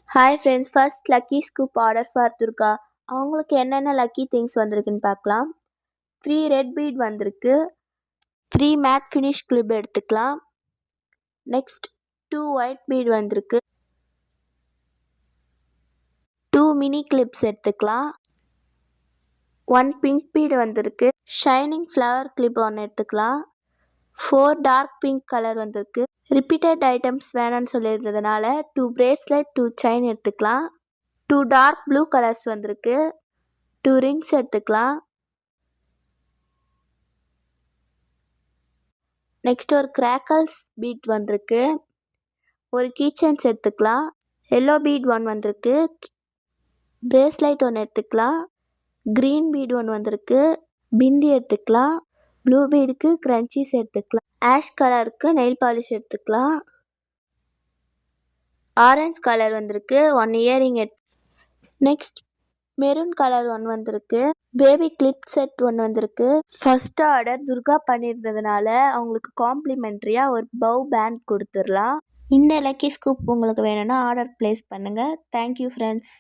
Hi friends, first lucky scoop order for Durga. அவங்களுக்கு என்னென்ன lucky things வந்திருக்குன்னு பார்க்கலாம். 3 ரெட் பீட் வந்திருக்கு. 3 மேட் ஃபினிஷ் கிளிப் எடுத்துக்கலாம். நெக்ஸ்ட் 2 ஒயிட் பீட் வந்திருக்கு. 2 மினி கிளிப்ஸ் எடுத்துக்கலாம். 1 பிங்க் பீட் வந்திருக்கு. ஷைனிங் ஃப்ளவர் கிளிப் ஒன்று எடுத்துக்கலாம். 4 டார்க் பிங்க் கலர் வந்திருக்கு. ரிப்பீட்டட் ஐட்டம்ஸ் வேணும்னு சொல்லியிருந்ததுனால 2 பிரேஸ்லெட் 2 செயின் எடுத்துக்கலாம். 2 டார்க் ப்ளூ கலர்ஸ் வந்திருக்கு. 2 ரிங்ஸ் எடுத்துக்கலாம். நெக்ஸ்ட் ஒரு கிராக்கல்ஸ் பீட் வந்திருக்கு. ஒரு கீச்செயின்ஸ் எடுத்துக்கலாம். எல்லோ பீட் ஒன்று வந்திருக்கு. பிரேஸ்லைட் ஒன்று எடுத்துக்கலாம். க்ரீன் பீட் ஒன்று வந்திருக்கு. பிந்தி எடுத்துக்கலாம். ப்ளூ பீடுக்கு க்ரன்ச்சீஸ் எடுத்துக்கலாம். ஆஷ் கலருக்கு நெயில் பாலிஷ் எடுத்துக்கலாம். ஆரஞ்சு கலர் வந்திருக்கு. 1 இயரிங் நெக்ஸ்ட் மெரூன் கலர் ஒன்று வந்திருக்கு. பேபி கிளிப் செட் ஒன்று வந்திருக்கு. ஃபர்ஸ்ட் ஆர்டர் துர்கா பண்ணியிருந்ததுனால அவங்களுக்கு காம்ப்ளிமெண்ட்ரியாக ஒரு பவ் பேண்ட் கொடுத்துடலாம். இந்த லக்கி ஸ்கூப் உங்களுக்கு வேணும்னா ஆர்டர் ப்ளேஸ் பண்ணுங்கள். Thank you friends.